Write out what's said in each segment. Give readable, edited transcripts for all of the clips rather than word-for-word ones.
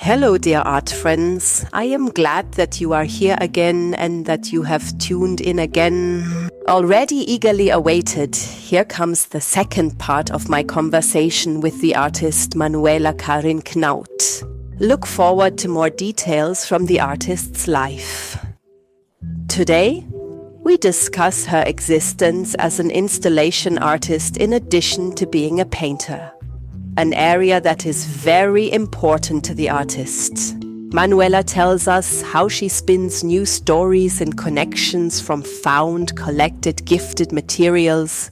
Hello, dear art friends. I am glad that you are here again and that you have tuned in again. Already eagerly awaited, here comes the second part of my conversation with the artist Manuela Karin Knaut. Look forward to more details from the artist's life. Today, we discuss her existence as an installation artist in addition to being a painter. An area that is very important to the artist. Manuela tells us how she spins new stories and connections from found, collected, gifted materials,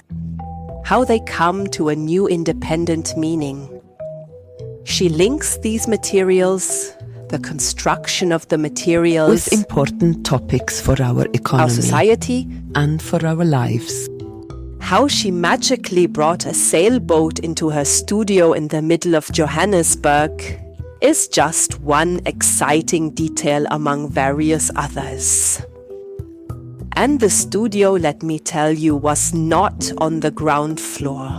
how they come to a new independent meaning. She links these materials, the construction of the materials, with important topics for our economy, our society, and for our lives. How she magically brought a sailboat into her studio in the middle of Johannesburg is just one exciting detail among various others. And the studio, let me tell you, was not on the ground floor.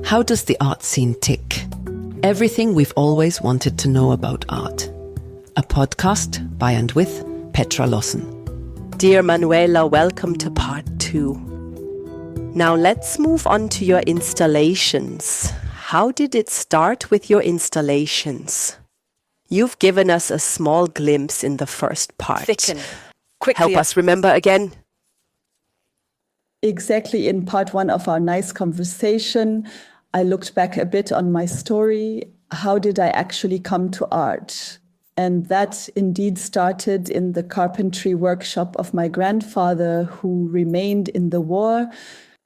How does the art scene tick? Everything we've always wanted to know about art. A podcast by and with Petra Lawson. Dear Manuela, welcome to part 2. Now let's move on to your installations. How did it start with your installations? You've given us a small glimpse in the first part. Thicken. Quickly. Help us remember again. Exactly, in part 1 of our nice conversation, I looked back a bit on my story. How did I actually come to art? And that indeed started in the carpentry workshop of my grandfather, who remained in the war.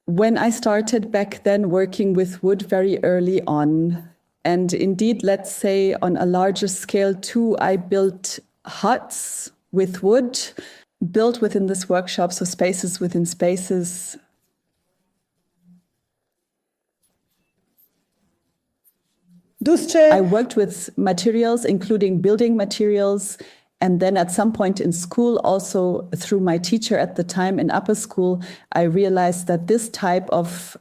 When I started back then working with wood very early on, and indeed, let's say on a larger scale too, I built huts with wood, built within this workshop, so spaces within spaces. I worked with materials, including building materials. And then at some point in school, also through my teacher at the time in upper school, I realized that this type of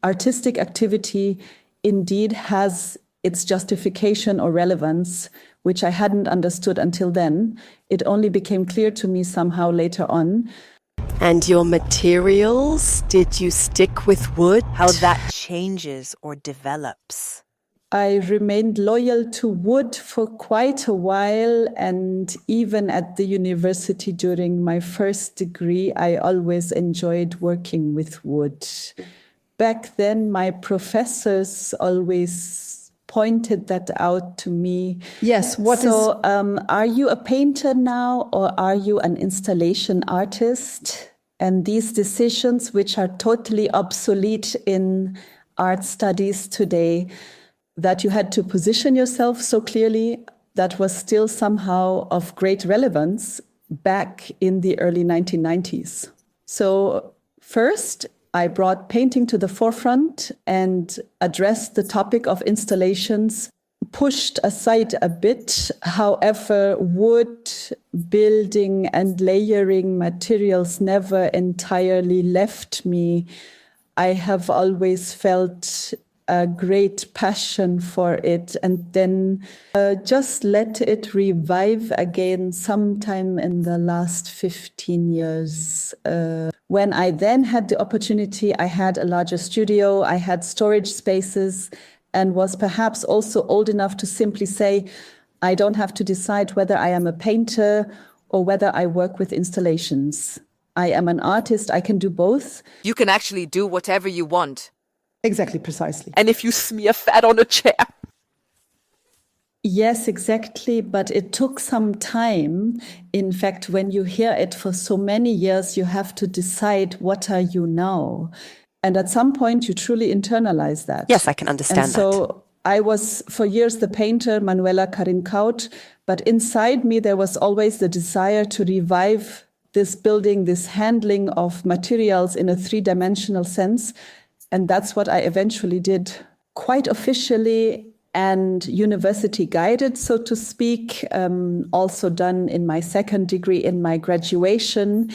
artistic activity indeed has its justification or relevance, which I hadn't understood until then. It only became clear to me somehow later on. And your materials, did you stick with wood? How that changes or develops. I remained loyal to wood for quite a while, and even at the university during my first degree, I always enjoyed working with wood. Back then, my professors always pointed that out to me. Yes, are you a painter now, or are you an installation artist? And these decisions, which are totally obsolete in art studies today, that you had to position yourself so clearly, that was still somehow of great relevance back in the early 1990s. So first, I brought painting to the forefront and addressed the topic of installations, pushed aside a bit. However, wood, building and layering materials never entirely left me. I have always felt a great passion for it, and then just let it revive again sometime in the last 15 years. When I then had the opportunity, I had a larger studio, I had storage spaces, and was perhaps also old enough to simply say, I don't have to decide whether I am a painter or whether I work with installations. I am an artist, I can do both. You can actually do whatever you want. Exactly, precisely. And if you smear fat on a chair. Yes, exactly. But it took some time. In fact, when you hear it for so many years, you have to decide, what are you now? And at some point, you truly internalize that. Yes, I can understand and so I was, for years, the painter, Manuela Karin Knaut. But inside me, there was always the desire to revive this building, this handling of materials in a three-dimensional sense. And that's what I eventually did, quite officially and university guided, so to speak, also done in my second degree in my graduation.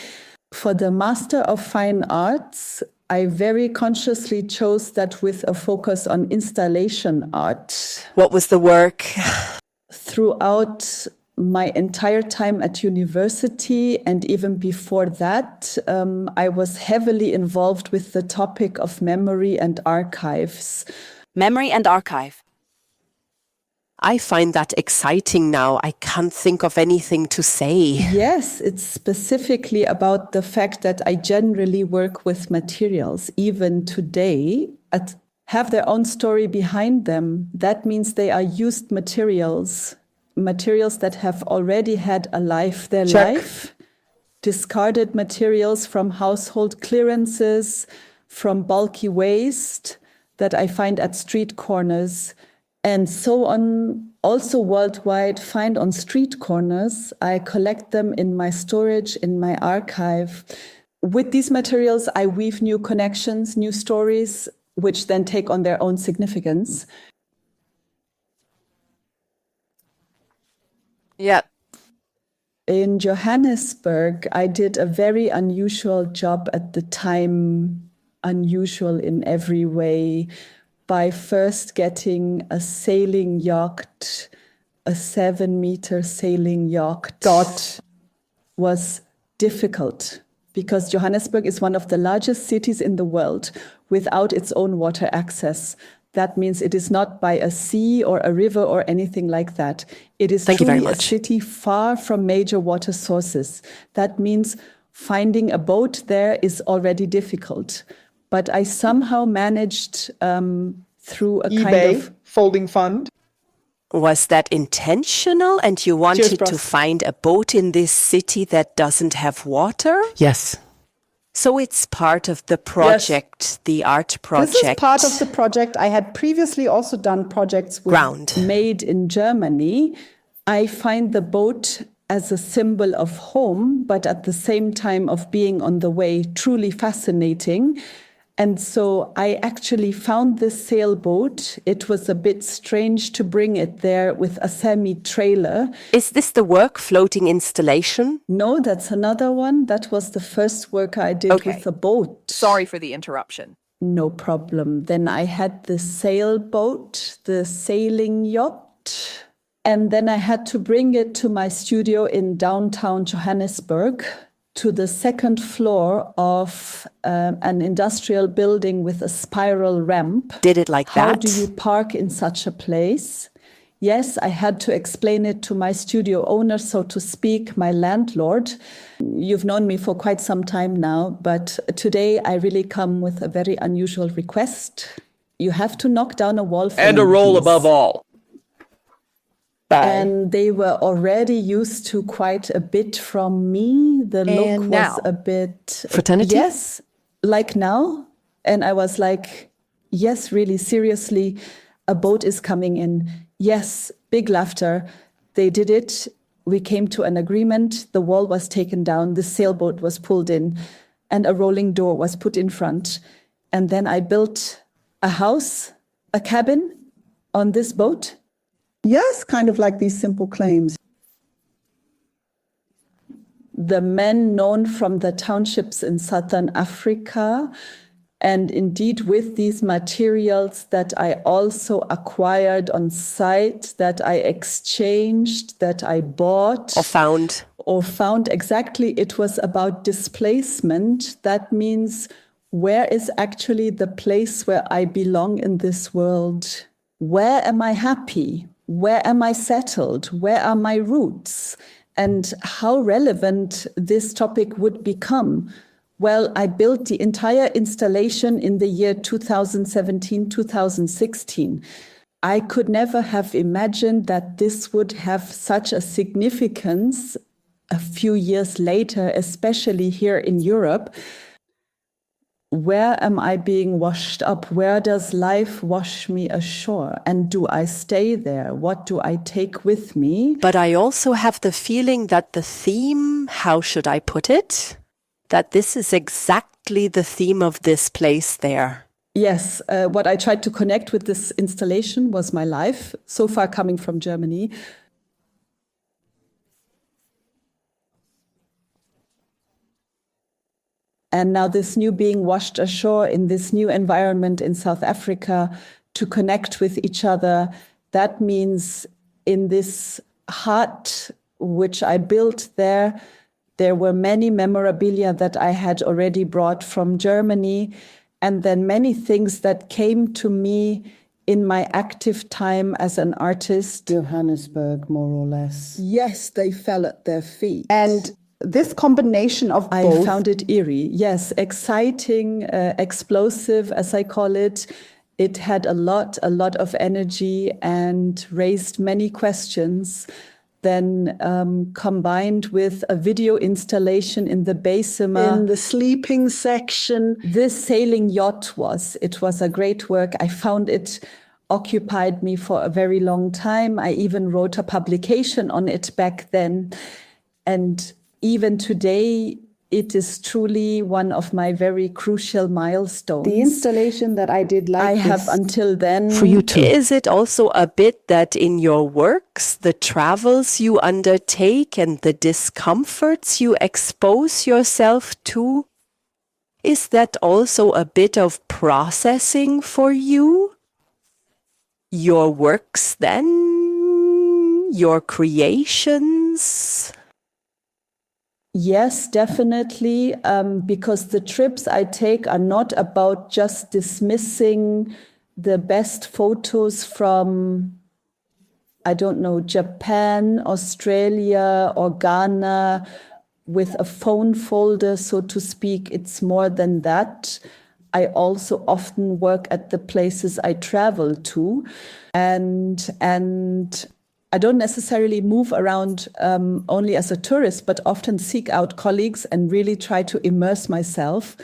For the Master of Fine Arts, I very consciously chose that with a focus on installation art. What was the work? throughout my entire time at university, and even before that, I was heavily involved with the topic of memory and archives. Memory and archive. I find that exciting now. I can't think of anything to say. Yes, it's specifically about the fact that I generally work with materials, even today, have their own story behind them. That means they are used materials that have already had a life, their life, discarded materials from household clearances, from bulky waste that I find at street corners, and so on, also worldwide, find on street corners. I collect them in my storage, in my archive. With these materials, I weave new connections, new stories, which then take on their own significance. Yeah. In Johannesburg, I did a very unusual job at the time, unusual in every way, by first getting a sailing yacht, a 7-meter sailing yacht. Was difficult because Johannesburg is one of the largest cities in the world without its own water access. That means it is not by a sea or a river or anything like that. It is truly a city far from major water sources. That means finding a boat there is already difficult. But I somehow managed through a kind of folding fund. Was that intentional and you wanted to find a boat in this city that doesn't have water? Yes. So it's part of the project, the art project. This is part of the project. I had previously also done projects with Ground. Made in Germany. I find the boat as a symbol of home, but at the same time of being on the way, truly fascinating. And so I actually found this sailboat. It was a bit strange to bring it there with a semi-trailer. Is this the work floating installation? No, that's another one. That was the first work I did with a boat. Sorry for the interruption. No problem. Then I had the sailboat, the sailing yacht. And then I had to bring it to my studio in downtown Johannesburg, to the second floor of an industrial building with a spiral ramp. Did it like that? How do you park in such a place? Yes, I had to explain it to my studio owner, so to speak, my landlord. You've known me for quite some time now, but today I really come with a very unusual request. You have to knock down a wall for and me, a roll please. above all. And they were already used to quite a bit from me. The look was a bit... Fraternity? Yes, like now. And I was like, yes, really, seriously, a boat is coming in. Yes, big laughter. They did it. We came to an agreement. The wall was taken down. The sailboat was pulled in. And a rolling door was put in front. And then I built a house, a cabin on this boat. Yes, kind of like these simple claims. The men known from the townships in southern Africa, and indeed with these materials that I also acquired on site, that I exchanged, that I bought. Or found, exactly. It was about displacement. That means, where is actually the place where I belong in this world? Where am I happy? Where am I settled? Where are my roots? And how relevant this topic would become. Well, I built the entire installation in the year 2017, 2016. I could never have imagined that this would have such a significance a few years later, especially here in Europe. Where am I being washed up? Where does life wash me ashore? And do I stay there? What do I take with me? But I also have the feeling that the theme, how should I put it? That this is exactly the theme of this place there. Yes, what I tried to connect with this installation was my life, so far coming from Germany. And now this new being washed ashore in this new environment in South Africa to connect with each other, that means in this hut which I built there, there were many memorabilia that I had already brought from Germany, and then many things that came to me in my active time as an artist. Johannesburg, more or less. Yes, they fell at their feet. And this combination of I both. found it eerie. Yes, exciting, explosive, as I call it. It had a lot of energy and raised many questions. Then combined with a video installation in the basement. In the sleeping section. This sailing yacht it was a great work. I found it occupied me for a very long time. I even wrote a publication on it back then. And even today, it is truly one of my very crucial milestones. The installation that I did I have until then. For you too. Is it also a bit that in your works, the travels you undertake and the discomforts you expose yourself to, is that also a bit of processing for you? Your works then? Your creations? Yes, definitely, because the trips I take are not about just dismissing the best photos from, I don't know, Japan, Australia, or Ghana with a phone folder, so to speak. It's more than that. I also often work at the places I travel to, and I don't necessarily move around only as a tourist, but often seek out colleagues and really try to immerse myself.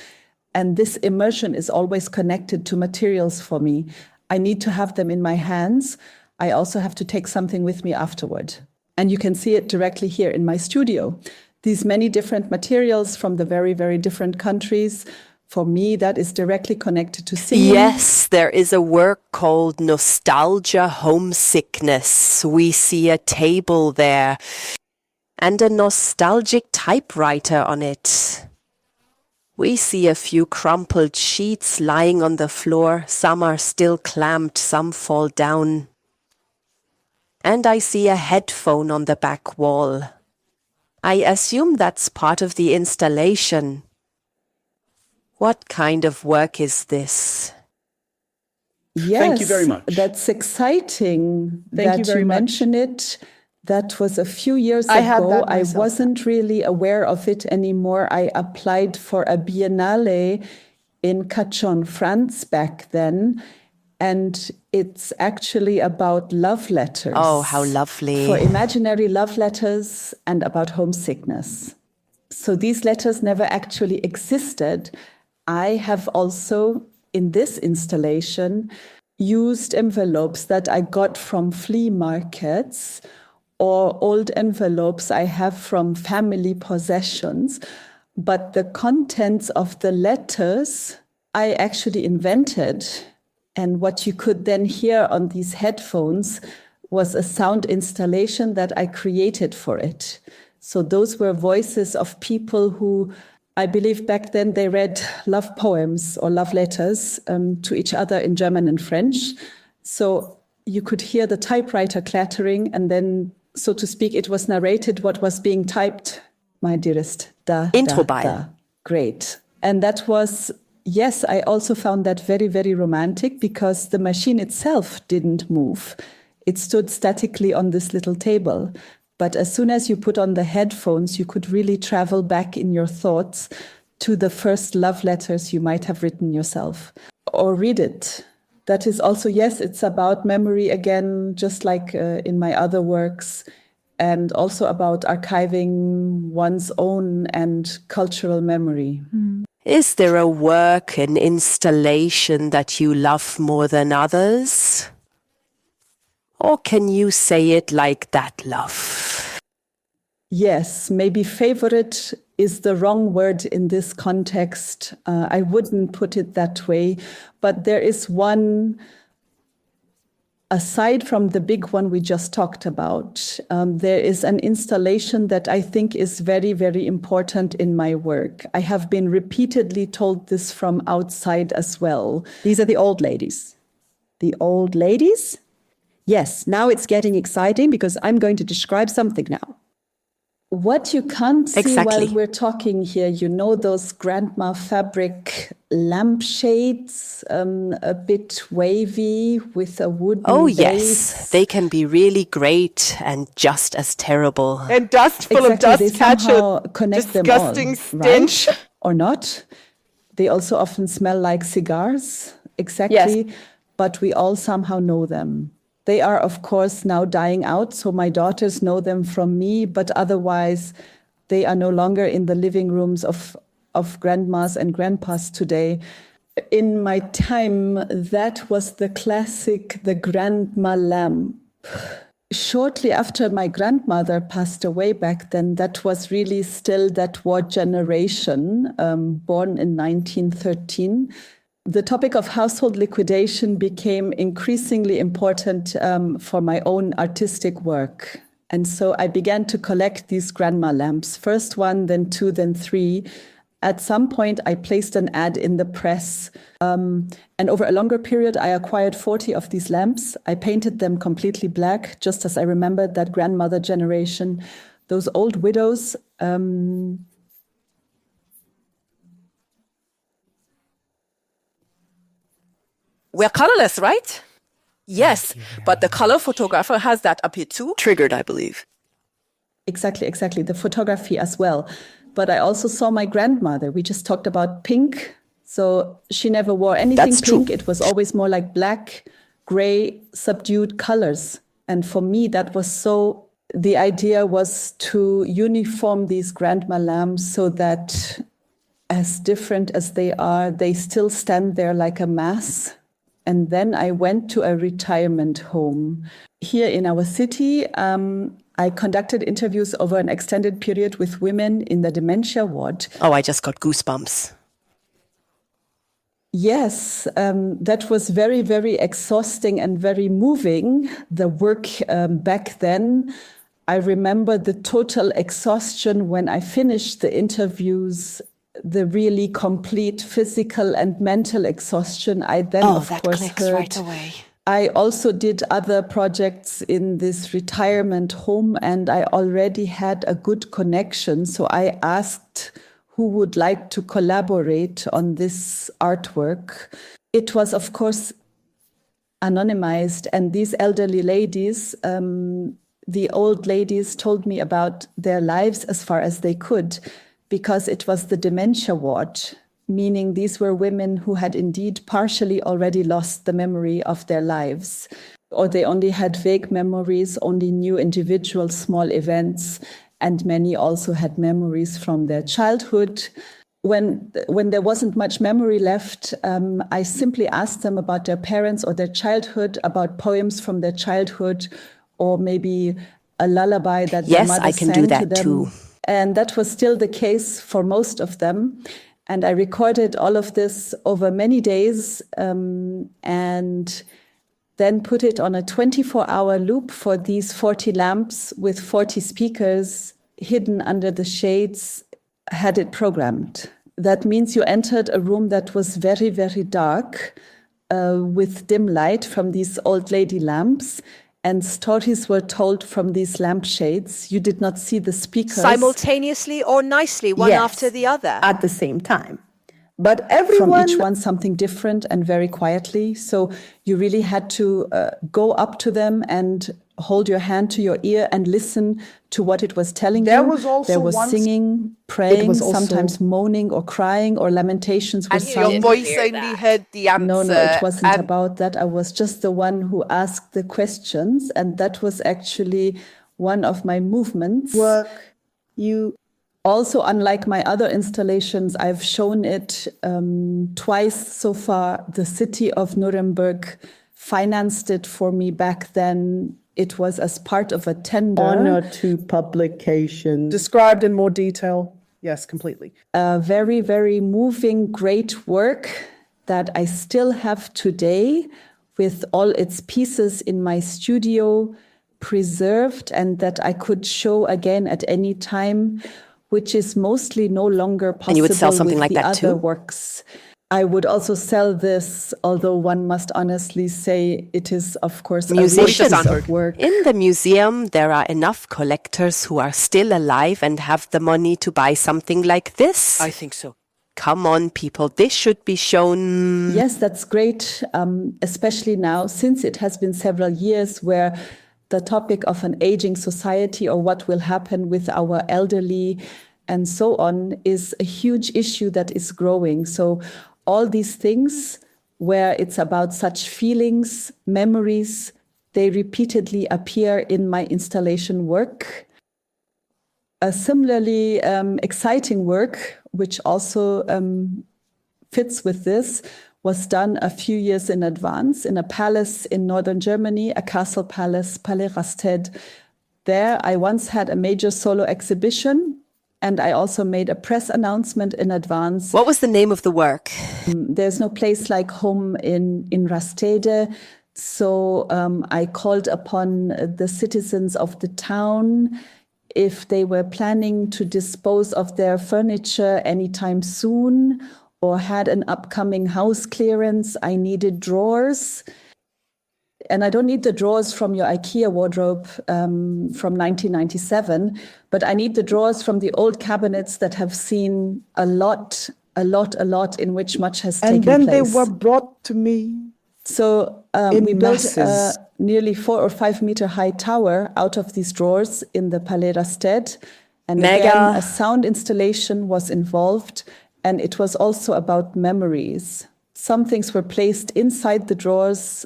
And this immersion is always connected to materials for me. I need to have them in my hands. I also have to take something with me afterward. And you can see it directly here in my studio. These many different materials from the very, very different countries. For me, that is directly connected to singing. Yes, there is a work called Nostalgia Homesickness. We see a table there and a nostalgic typewriter on it. We see a few crumpled sheets lying on the floor. Some are still clamped, some fall down. And I see a headphone on the back wall. I assume that's part of the installation. What kind of work is this? Yes, Thank you very much. That's exciting Thank that you very you much. mention it. That was a few years I had ago. that I myself. wasn't really aware of it anymore. I applied for a biennale in Cachan, France back then. And it's actually about love letters. Oh, how lovely. For imaginary love letters and about homesickness. So these letters never actually existed. I have also, in this installation, used envelopes that I got from flea markets or old envelopes I have from family possessions. But the contents of the letters I actually invented. And what you could then hear on these headphones was a sound installation that I created for it. So those were voices of people who, I believe back then they read love poems or love letters to each other in German and French. So you could hear the typewriter clattering, and then, so to speak, it was narrated what was being typed. My dearest, Introbeil. da. Great. And that was, yes, I also found that very, very romantic because the machine itself didn't move. It stood statically on this little table. But as soon as you put on the headphones, you could really travel back in your thoughts to the first love letters you might have written yourself or read it. That is also, yes, it's about memory again, just like in my other works, and also about archiving one's own and cultural memory. Is there a work, an installation that you love more than others? Or can you say it like that, love? Yes, maybe favorite is the wrong word in this context. I wouldn't put it that way. But there is one, aside from the big one we just talked about, there is an installation that I think is very, very important in my work. I have been repeatedly told this from outside as well. These are the old ladies. The old ladies? Yes, now it's getting exciting because I'm going to describe something now. What you can't see Exactly. while we're talking here, you know those grandma fabric lampshades, a bit wavy with a wooden Oh, base. yes. They can be really great and just as terrible. And dust full of Exactly, dust they catch somehow a connect them disgusting all, stench. right? Or not. They also often smell like cigars, exactly, Yes. but we all somehow know them. They are, of course, now dying out, so my daughters know them from me, but otherwise they are no longer in the living rooms of grandmas and grandpas today. In my time, that was the classic, the grandma lamp. Shortly after my grandmother passed away back then, that was really still that war generation, born in 1913. The topic of household liquidation became increasingly important for my own artistic work. And so I began to collect these grandma lamps, first one, then two, then three. At some point, I placed an ad in the press. And over a longer period, I acquired 40 of these lamps. I painted them completely black, just as I remembered that grandmother generation, those old widows. We're colorless, right? Yes, but the color photographer has that up here too. Triggered, I believe. Exactly. The photography as well. But I also saw my grandmother. We just talked about pink. So she never wore anything That's pink. true. It was always more like black, gray, subdued colors. And for me, that was so, the idea was to uniform these grandma lamps so that as different as they are, they still stand there like a mass. And then I went to a retirement home. Here in our city, I conducted interviews over an extended period with women in the dementia ward. Oh, I just got goosebumps. Yes, that was very, very exhausting and very moving, the work back then. I remember the total exhaustion when I finished the interviews, the really complete physical and mental exhaustion. I then, of course, heard. away. I also did other projects in this retirement home, and I already had a good connection. So I asked who would like to collaborate on this artwork. It was, of course, anonymized, and these elderly ladies, the old ladies told me about their lives as far as they could, because it was the dementia ward, meaning these were women who had indeed partially already lost the memory of their lives, or they only had vague memories, only knew individual small events, and many also had memories from their childhood. When there wasn't much memory left, I simply asked them about their parents or their childhood, about poems from their childhood, or maybe a lullaby that their Yes, mother I can sang do that to them. too. And that was still the case for most of them. And I recorded all of this over many days and then put it on a 24-hour loop for these 40 lamps with 40 speakers hidden under the shades, had it programmed. That means you entered a room that was very, very dark with dim light from these old lady lamps. And stories were told from these lampshades. You did not see the speakers. Simultaneously or nicely, one Yes, after the other. at the same time. But From everyone, each one something different and very quietly. So you really had to go up to them and hold your hand to your ear and listen to what it was telling There you. was also there was once- singing, praying, was also- sometimes moaning or crying, or lamentations were And you sung. didn't voice hear only that. heard the answer. No, it wasn't and about that. I was just the one who asked the questions. And that was actually one of my movements. work, you Also, unlike my other installations, I've shown it twice so far. The city of Nuremberg financed it for me back then. It was as part of a tender. Honor to publication. described in more detail. Yes, completely. A very, very moving, great work that I still have today with all its pieces in my studio preserved and that I could show again at any time, which is mostly no longer possible And you would sell something with like the that other too? works. I would also sell this, although one must honestly say it is, of course, a Musicians. piece of work. In the museum, there are enough collectors who are still alive and have the money to buy something like this. I think so. Come on, people, this should be shown. Yes, that's great, especially now, since it has been several years where the topic of an aging society or what will happen with our elderly and so on is a huge issue that is growing. So all these things where it's about such feelings, memories, they repeatedly appear in my installation work. A similarly exciting work, which also fits with this, was done a few years in advance in a palace in northern Germany, a castle palace, Palais Rasted. There, I once had a major solo exhibition, and I also made a press announcement in advance. What was the name of the work? There's no place like home in Rastede. So I called upon the citizens of the town if they were planning to dispose of their furniture anytime soon or had an upcoming house clearance. I needed drawers. And I don't need the drawers from your IKEA wardrobe from 1997, but I need the drawers from the old cabinets that have seen a lot in which much has taken place. And then they were brought to me. So we built a masses. nearly 4 or 5 meter high tower out of these drawers in the Palais Rasted. And Mega. again, a sound installation was involved, and it was also about memories. Some things were placed inside the drawers,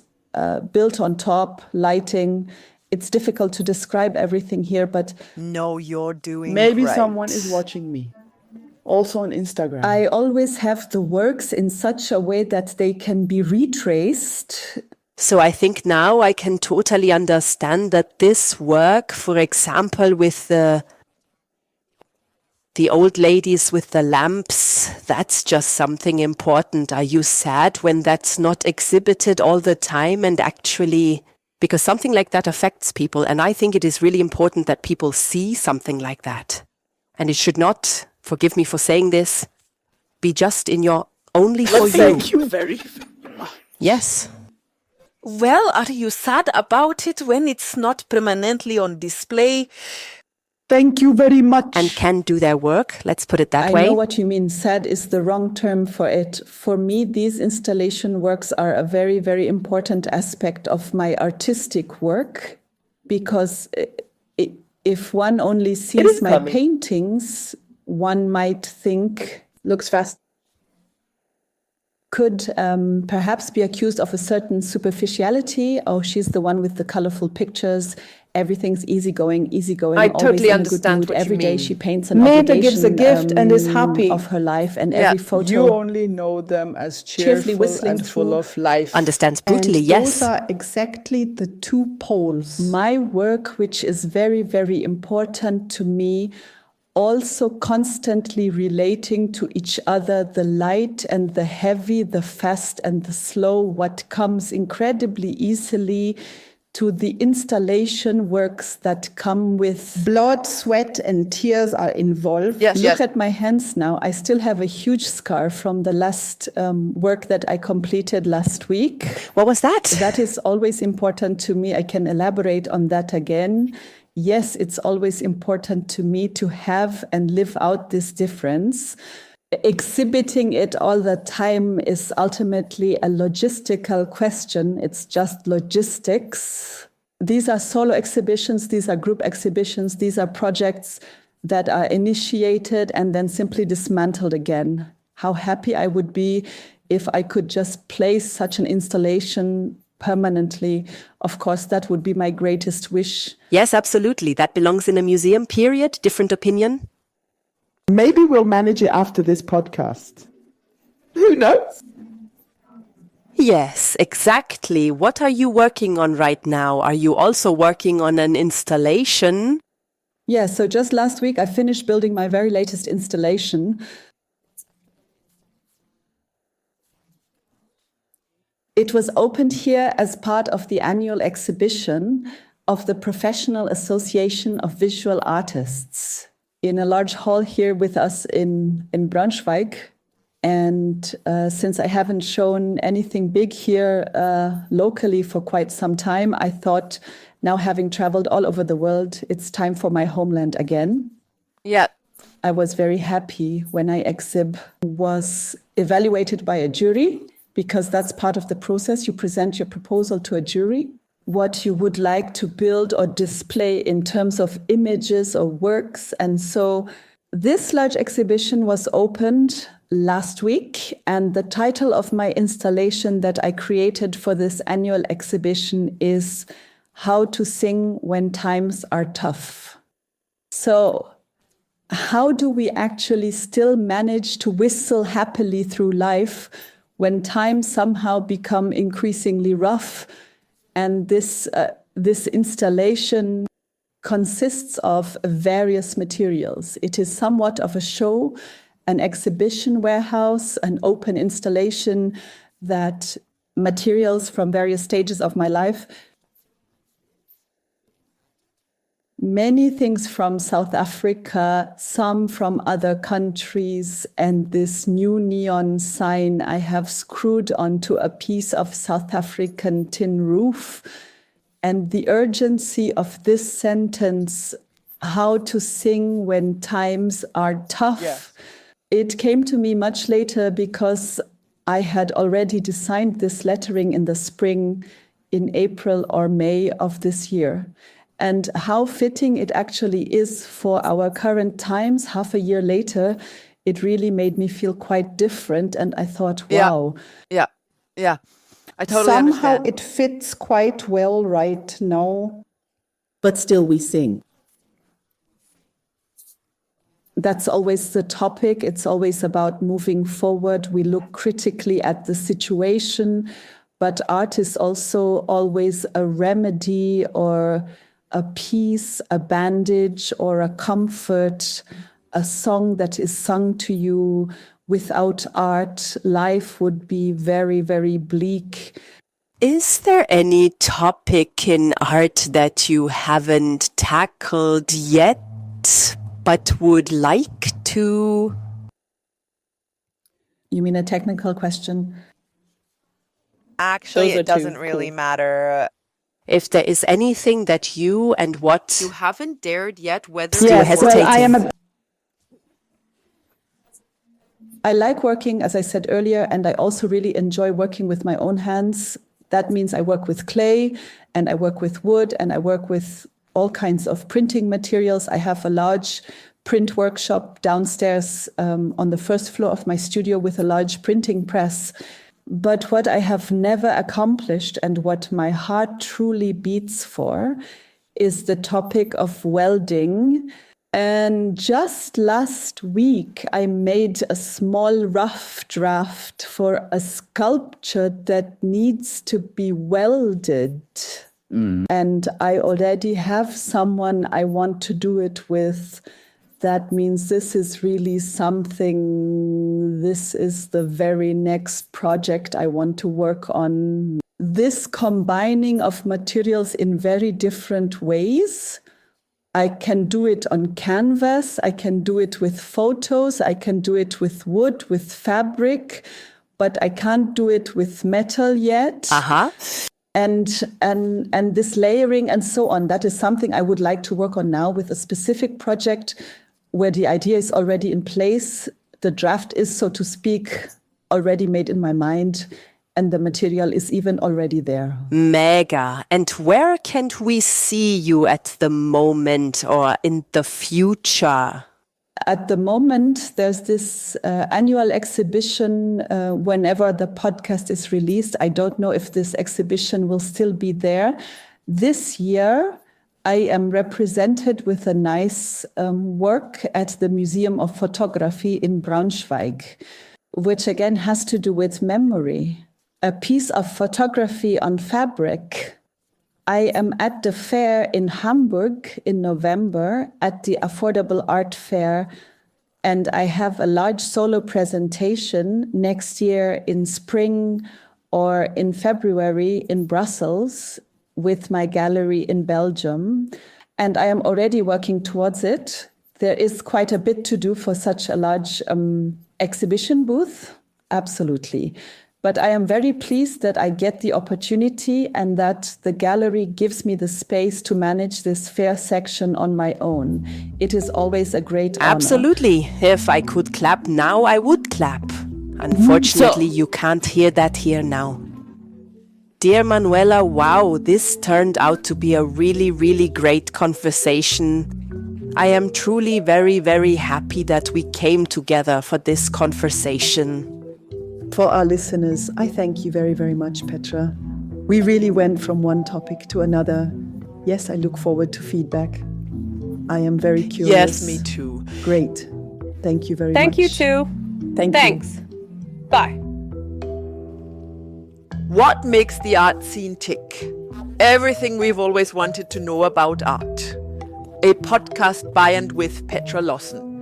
built on top, lighting. It's difficult to describe everything here, but No, you're doing Maybe great. someone is watching me. Also on Instagram. I always have the works in such a way that they can be retraced. So I think now I can totally understand that this work, for example, with the old ladies with the lamps, that's just something important. Are you sad when that's not exhibited all the time and actually, because something like that affects people. And I think it is really important that people see something like that. And it should not, forgive me for saying this, be just in your, only for you. Thank you very much. Yes. Well, are you sad about it when it's not permanently on display? Thank you very much. And can do their work, let's put it that I way. know what you mean. Sad is the wrong term for it. For me, these installation works are a very, very important aspect of my artistic work, because if one only sees my paintings, one might think Looks fast. could perhaps be accused of a certain superficiality. Oh, she's the one with the colorful pictures. Everything's easygoing, I always totally in a understand good mood. what you Every day mean. she paints an Maybe obligation gives a gift and is happy. of her life, and Yeah. every photo. You only know them as cheerful whistling and full through. of life. Understands And brutally, yes. those are exactly the two poles. My work, which is very, very important to me, also constantly relating to each other, the light and the heavy, the fast and the slow, what comes incredibly easily to the installation works that come with Blood, sweat, and tears are involved. Yes, Look yes. at my hands now. I still have a huge scar from the last work that I completed last week. What was that? That is always important to me. I can elaborate on that again. Yes, it's always important to me to have and live out this difference. Exhibiting it all the time is ultimately a logistical question. It's just logistics. These are solo exhibitions, these are group exhibitions, these are projects that are initiated and then simply dismantled again. How happy I would be if I could just place such an installation permanently. Of course, that would be my greatest wish. Yes, absolutely. That belongs in a museum, period. Different opinion. Maybe we'll manage it after this podcast. Who knows? Yes, exactly. What are you working on right now? Are you also working on an installation? Yeah, so just last week I finished building my very latest installation. It was opened here as part of the annual exhibition of the Professional Association of Visual Artists in a large hall here with us in Braunschweig. And since I haven't shown anything big here locally for quite some time, I thought, now having traveled all over the world, it's time for my homeland again. Yeah. I was very happy when I exhib was evaluated by a jury, because that's part of the process. You present your proposal to a jury, what you would like to build or display in terms of images or works. And so this large exhibition was opened last week, and the title of my installation that I created for this annual exhibition is How to Sing When Times Are Tough. So how do we actually still manage to whistle happily through life when times somehow become increasingly rough? And this installation consists of various materials. It is somewhat of a show, an exhibition warehouse, an open installation that materials from various stages of my life. Many things from South Africa, some from other countries, and this new neon sign I have screwed onto a piece of South African tin roof. And the urgency of this sentence, how to sing when times are tough, Yes. It came to me much later because I had already designed this lettering in the spring, in April or May of this year. And how fitting it actually is for our current times, half a year later, it really made me feel quite different. And I thought, wow. Yeah. I totally Somehow understand. it fits quite well right now. But still we sing. That's always the topic. It's always about moving forward. We look critically at the situation, but art is also always a remedy or a peace, a bandage or a comfort, a song that is sung to you. Without art, life would be very, very bleak. Is there any topic in art that you haven't tackled yet, but would like to? You mean a technical question? Actually, Those are it doesn't two. really Cool. matter. If there is anything that you and what You haven't dared yet, whether Still Yes, well, I am hesitating. I like working, as I said earlier, and I also really enjoy working with my own hands. That means I work with clay and I work with wood and I work with all kinds of printing materials. I have a large print workshop downstairs on the first floor of my studio with a large printing press. But what I have never accomplished and what my heart truly beats for is the topic of welding. And just last week, I made a small rough draft for a sculpture that needs to be welded. And I already have someone I want to do it with. That means this is really something, this is the very next project I want to work on. This combining of materials in very different ways. I can do it on canvas, I can do it with photos, I can do it with wood, with fabric, but I can't do it with metal yet. And this layering and so on, that is something I would like to work on now with a specific project where the idea is already in place. The draft is, so to speak, already made in my mind, and the material is even already there. Mega. And where can we see you at the moment or in the future? At the moment, there's this annual exhibition whenever the podcast is released. I don't know if this exhibition will still be there. This year, I am represented with a nice work at the Museum of Photography in Braunschweig, which again has to do with memory. A piece of photography on fabric. I am at the fair in Hamburg in November at the Affordable Art Fair, and I have a large solo presentation next year in spring or in February in Brussels with my gallery in Belgium, and I am already working towards it. There is quite a bit to do for such a large exhibition booth? Absolutely. But I am very pleased that I get the opportunity and that the gallery gives me the space to manage this fair section on my own. It is always a great honor. Absolutely. If I could clap now, I would clap. Unfortunately, you can't hear that here now. Dear Manuela, wow, this turned out to be a really, really great conversation. I am truly very, very happy that we came together for this conversation. For our listeners, I thank you very, very much, Petra. We really went from one topic to another. Yes, I look forward to feedback. I am very curious. Yes, me too. Great. Thank you very much. Thank you too. Thanks. Bye. What makes the art scene tick? Everything we've always wanted to know about art. A podcast by and with Petra Lawson.